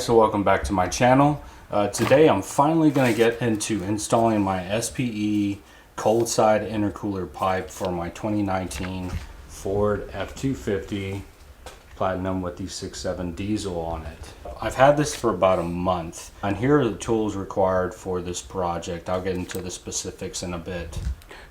guys, so welcome back to my channel. Today I'm finally going to get into installing my SPE cold side intercooler pipe for my 2019 Ford F250 Platinum with the 6.7 diesel on it. I've had this for about a month, and here are the tools required for this project. I'll get into the specifics in a bit.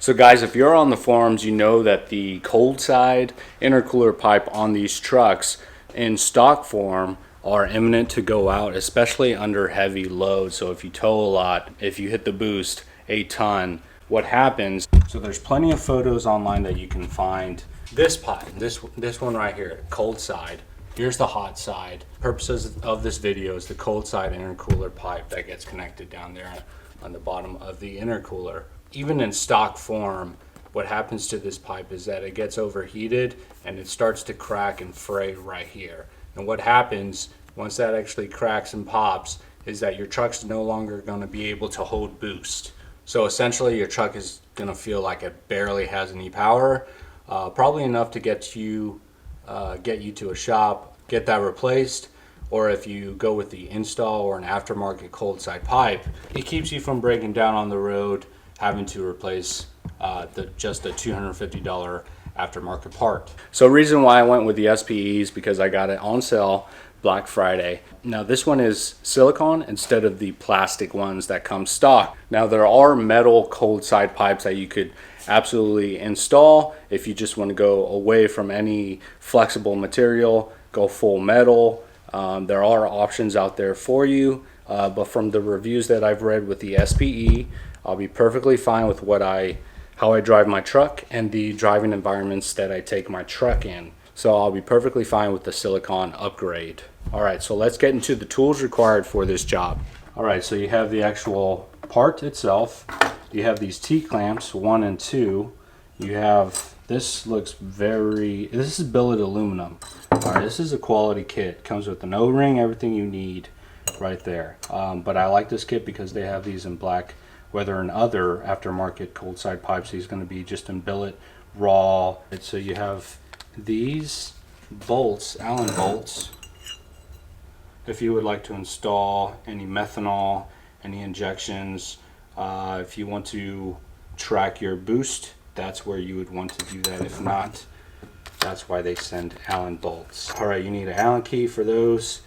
So guys, if you're on the forums, you know that the cold side intercooler pipe on these trucks in stock form are imminent to go out, especially under heavy load. So if you tow a lot, if you hit the boost a ton, what happens? So there's plenty of photos online that you can find. This pipe, this one right here, cold side. Here's the hot side. Purposes of this video is the cold side intercooler pipe that gets connected down there on the bottom of the intercooler. Even in stock form, what happens to this pipe is that it gets overheated and it starts to crack and fray right here. And what happens once that actually cracks and pops is that your truck's no longer going to be able to hold boost. So essentially your truck is going to feel like it barely has any power, probably enough to get you to a shop, get that replaced. Or if you go with the install or an aftermarket cold side pipe, it keeps you from breaking down on the road, having to replace just a $250 aftermarket part. So the reason why I went with the SPEs because I got it on sale Black Friday. Now this one is silicone instead of the plastic ones that come stock. Now there are metal cold side pipes that you could absolutely install if you just want to go away from any flexible material, go full metal. There are options out there for you, but from the reviews that I've read with the SPE, I'll be perfectly fine with how I drive my truck and the driving environments that I take my truck in. So I'll be perfectly fine with the silicone upgrade. All right, so let's get into the tools required for this job. All right, so you have the actual part itself. You have these T-clamps, 1 and 2. You have, this is billet aluminum. All right, this is a quality kit. Comes with an O-ring, everything you need right there. But I like this kit because they have these in black. Whether in other aftermarket cold side pipes, he's going to be just in billet, raw. So you have these bolts, Allen bolts, if you would like to install any methanol, any injections. If you want to track your boost, that's where you would want to do that. If not, that's why they send Allen bolts. All right, you need an Allen key for those.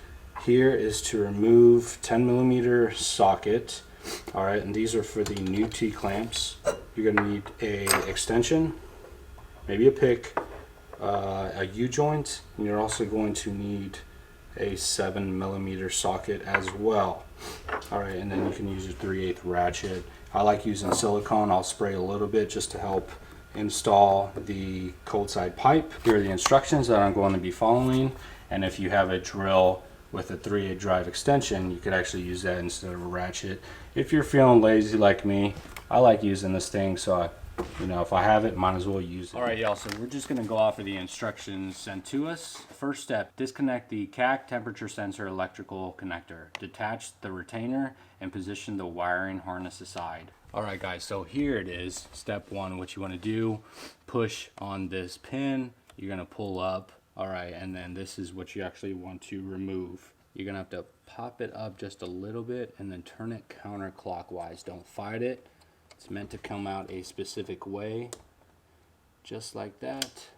Here is to remove 10mm socket. All right, and these are for the new T-clamps. You're going to need a extension, maybe a pick, a U-joint, and you're also going to need a 7mm socket as well. All right, and then you can use a 3/8 ratchet. I like using silicone. I'll spray a little bit just to help install the cold side pipe. Here are the instructions that I'm going to be following, and if you have a drill with a 3/8 drive extension, you could actually use that instead of a ratchet. If you're feeling lazy like me, I like using this thing, so if I have it, might as well use it. All right, y'all, so we're just gonna go off of the instructions sent to us. First step, disconnect the CAC temperature sensor electrical connector. Detach the retainer and position the wiring harness aside. All right, guys, so here it is. Step 1, what you wanna do, push on this pin. You're gonna pull up. All right, and then this is what you actually want to remove. You're gonna have to pop it up just a little bit and then turn it counterclockwise. Don't fight it. It's meant to come out a specific way, just like that.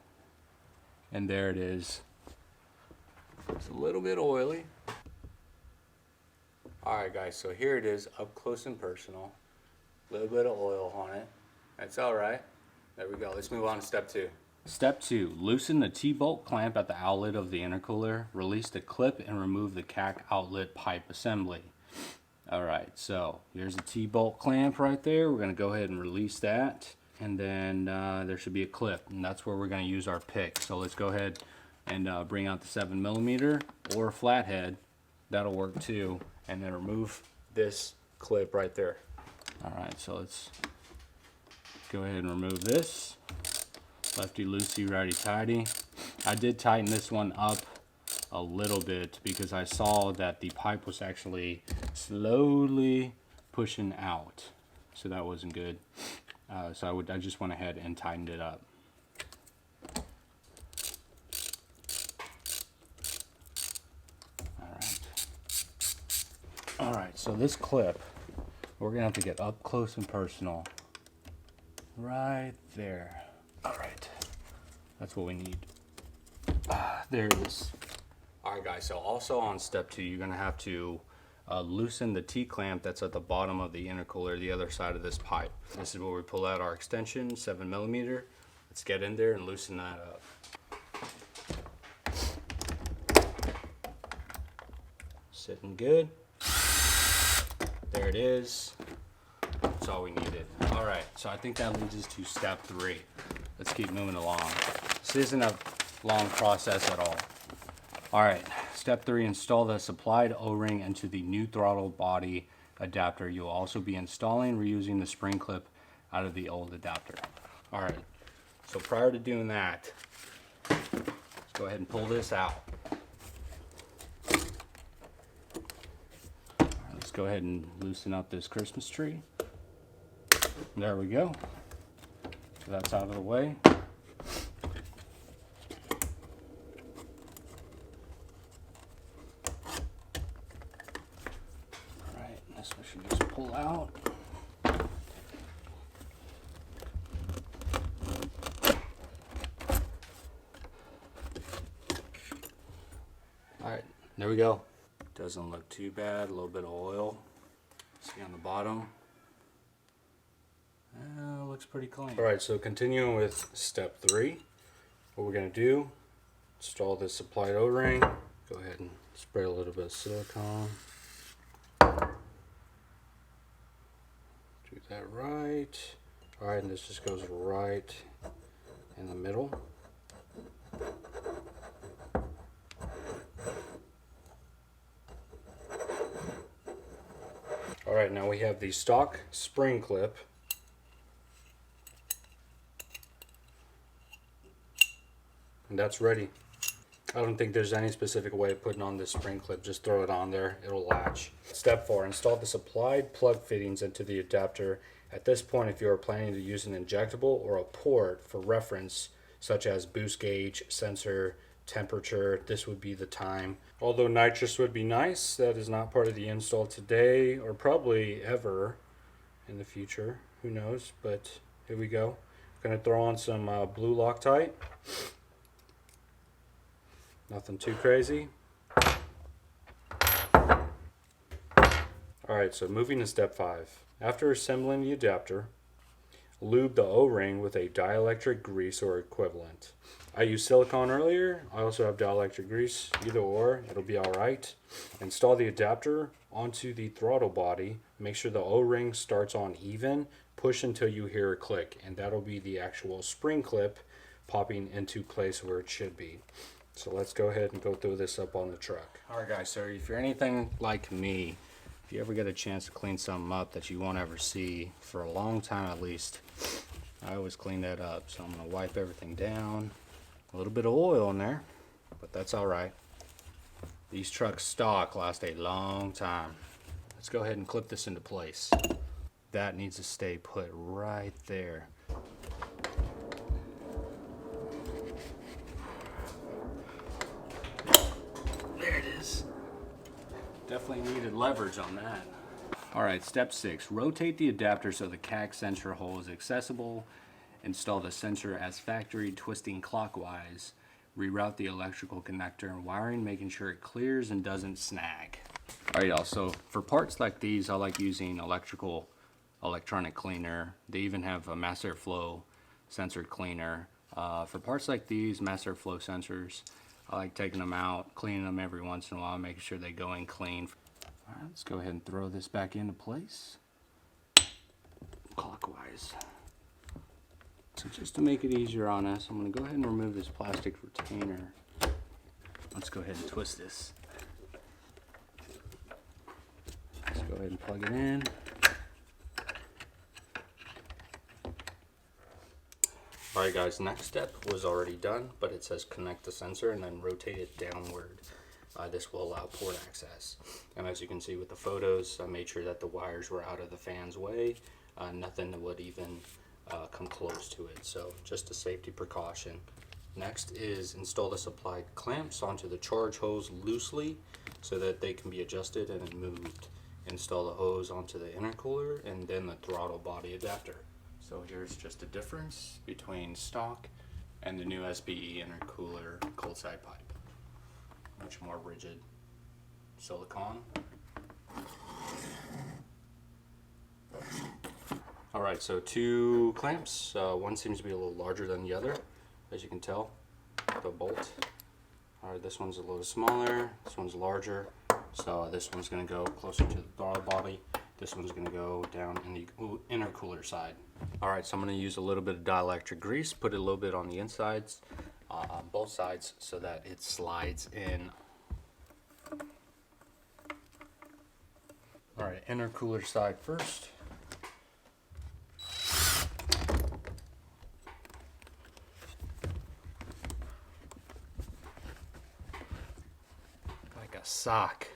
And there it is. It's a little bit oily. All right, guys, so here it is up close and personal. A little bit of oil on it. That's all right. There we go. Let's move on to step 2. Step 2, loosen the T-bolt clamp at the outlet of the intercooler, release the clip and remove the CAC outlet pipe assembly. Alright, so here's the T-bolt clamp right there. We're going to go ahead and release that, and then there should be a clip, and that's where we're going to use our pick. So let's go ahead and bring out the 7mm or a flathead. That'll work too, and then remove this clip right there. Alright, so let's go ahead and remove this. Lefty loosey, righty tighty. I did tighten this one up a little bit because I saw that the pipe was actually slowly pushing out, so that wasn't good. So I just went ahead and tightened it up. All right. All right, so this clip, we're gonna have to get up close and personal. Right there. All right, that's what we need. There it is. All right, guys, so also on step 2, you're gonna have to loosen the T-clamp that's at the bottom of the intercooler, the other side of this pipe. This is where we pull out our extension, 7mm. Let's get in there and loosen that up. Sitting good. There it is. That's all we needed. All right, so I think that leads us to step 3. Let's keep moving along. This isn't a long process at all. All right, step 3, install the supplied O-ring into the new throttle body adapter. You'll also be installing reusing the spring clip out of the old adapter. All right, so prior to doing that, let's go ahead and pull this out. All right, let's go ahead and loosen up this Christmas tree. There we go. So that's out of the way. Alright, this we should just pull out. Alright, there we go. Doesn't look too bad, a little bit of oil. See on the bottom. Looks pretty clean. Alright, so continuing with step 3, what we're going to do, install this supplied O-ring. Go ahead and spray a little bit of silicone. Do that right. Alright, and this just goes right in the middle. Alright, now we have the stock spring clip. And that's ready. I don't think there's any specific way of putting on this spring clip. Just throw it on there, it'll latch. Step 4, install the supplied plug fittings into the adapter. At this point, if you are planning to use an injectable or a port for reference, such as boost gauge, sensor, temperature, this would be the time. Although nitrous would be nice, that is not part of the install today, or probably ever in the future. Who knows, but here we go. Gonna throw on some blue Loctite. Nothing too crazy. Alright, so moving to step 5. After assembling the adapter, lube the O-ring with a dielectric grease or equivalent. I used silicone earlier. I also have dielectric grease. Either or, it'll be alright. Install the adapter onto the throttle body. Make sure the O-ring starts on even. Push until you hear a click, and that'll be the actual spring clip popping into place where it should be. So let's go ahead and go through this up on the truck. Alright guys, so if you're anything like me, if you ever get a chance to clean something up that you won't ever see, for a long time at least, I always clean that up. So I'm going to wipe everything down. A little bit of oil in there, but that's alright. These trucks stock last a long time. Let's go ahead and clip this into place. That needs to stay put right there. Definitely needed leverage on that. Alright, step 6. Rotate the adapter so the CAC sensor hole is accessible. Install the sensor as factory, twisting clockwise. Reroute the electrical connector and wiring, making sure it clears and doesn't snag. Alright y'all, so for parts like these, I like using electronic cleaner. They even have a mass airflow sensor cleaner. For parts like these, mass airflow sensors, I like taking them out, cleaning them every once in a while, making sure they go in clean. All right, let's go ahead and throw this back into place. Clockwise. So just to make it easier on us, I'm going to go ahead and remove this plastic retainer. Let's go ahead and twist this. Let's go ahead and plug it in. Alright guys, next step was already done, but it says connect the sensor and then rotate it downward. This will allow port access. And as you can see with the photos, I made sure that the wires were out of the fan's way. Nothing would even come close to it, so just a safety precaution. Next is install the supplied clamps onto the charge hose loosely so that they can be adjusted and moved. install the hose onto the intercooler and then the throttle body adapter. So here's just a difference between stock and the new SPE intercooler cold side pipe. Much more rigid silicone. Alright, so two clamps. One seems to be a little larger than the other, as you can tell, the bolt. Alright, this one's a little smaller, this one's larger. So this one's going to go closer to the throttle body. This one's going to go down in the intercooler side. Alright, so I'm going to use a little bit of dielectric grease, put it a little bit on the insides, on both sides, so that it slides in. Alright, intercooler side first. Like a sock.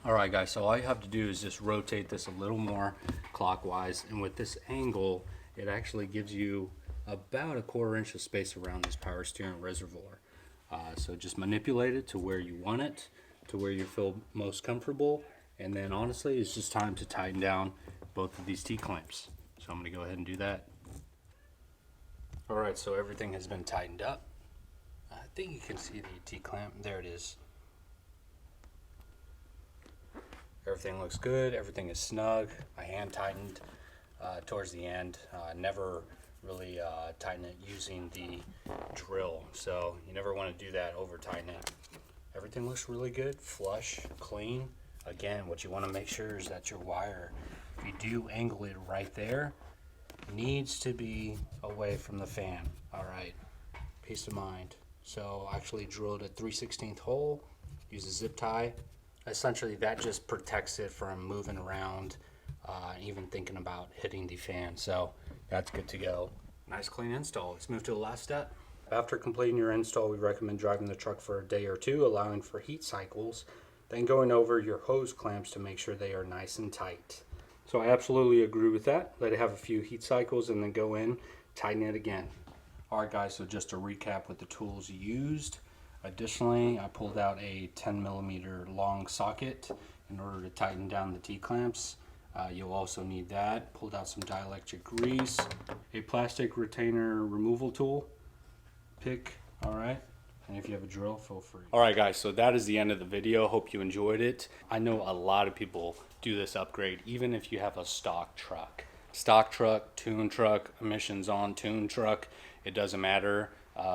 Alright guys, so all you have to do is just rotate this a little more clockwise, and with this angle it actually gives you about a 1/4 inch of space around this power steering reservoir. So just manipulate it to where you want it, to where you feel most comfortable, and then honestly it's just time to tighten down both of these T-clamps. So I'm going to go ahead and do that. Alright, so everything has been tightened up. I think you can see the T-clamp. There it is. Everything looks good, everything is snug. I hand tightened towards the end. Never really tighten it using the drill, so you never want to do that, over tighten it. Everything looks really good, flush, clean. Again, what you want to make sure is that your wire, if you do angle it right there, needs to be away from the fan. Alright, peace of mind. So I actually drilled a 3/16 hole, use a zip tie. Essentially that just protects it from moving around, even thinking about hitting the fan. So that's good to go. Nice clean install. Let's move to the last step. After completing your install, we recommend driving the truck for a day or two, allowing for heat cycles, then going over your hose clamps to make sure they are nice and tight. So I absolutely agree with that. Let it have a few heat cycles and then go in, tighten it again. Alright guys, so just to recap with the tools used. Additionally, I pulled out a 10mm long socket in order to tighten down the T-clamps. You'll also need that. Pulled out some dielectric grease, a plastic retainer removal tool, pick, alright, and if you have a drill, feel free. Alright guys, so that is the end of the video. Hope you enjoyed it. I know a lot of people do this upgrade, even if you have a stock truck. Stock truck, tune truck, emissions on tune truck, it doesn't matter.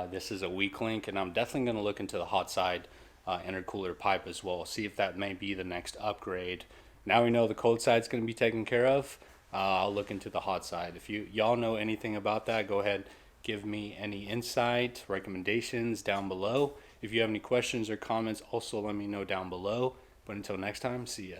This is a weak link, and I'm definitely going to look into the hot side intercooler pipe as well, see if that may be the next upgrade. Now we know the cold side is going to be taken care of. I'll look into the hot side. If y'all know anything about that, go ahead, give me any insight, recommendations down below. If you have any questions or comments, also let me know down below. But until next time, see ya.